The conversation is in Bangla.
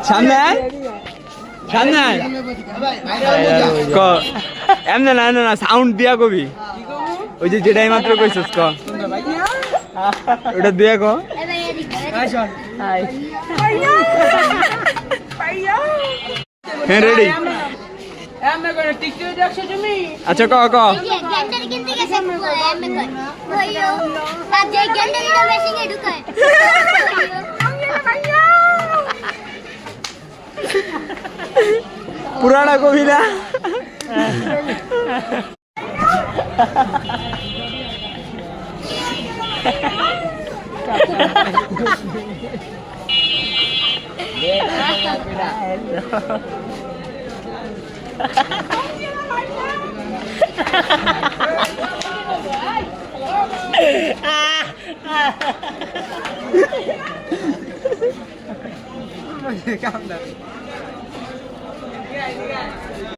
সামনে সামনে ক এমনে না না সাউন্ড দিয়া কবি ওই যে যেটাই মাত্র কইছস ক ওটা দিয়া ক হ্যাঁ রেডি আচ্ছা ক ক পুরানা কবিরা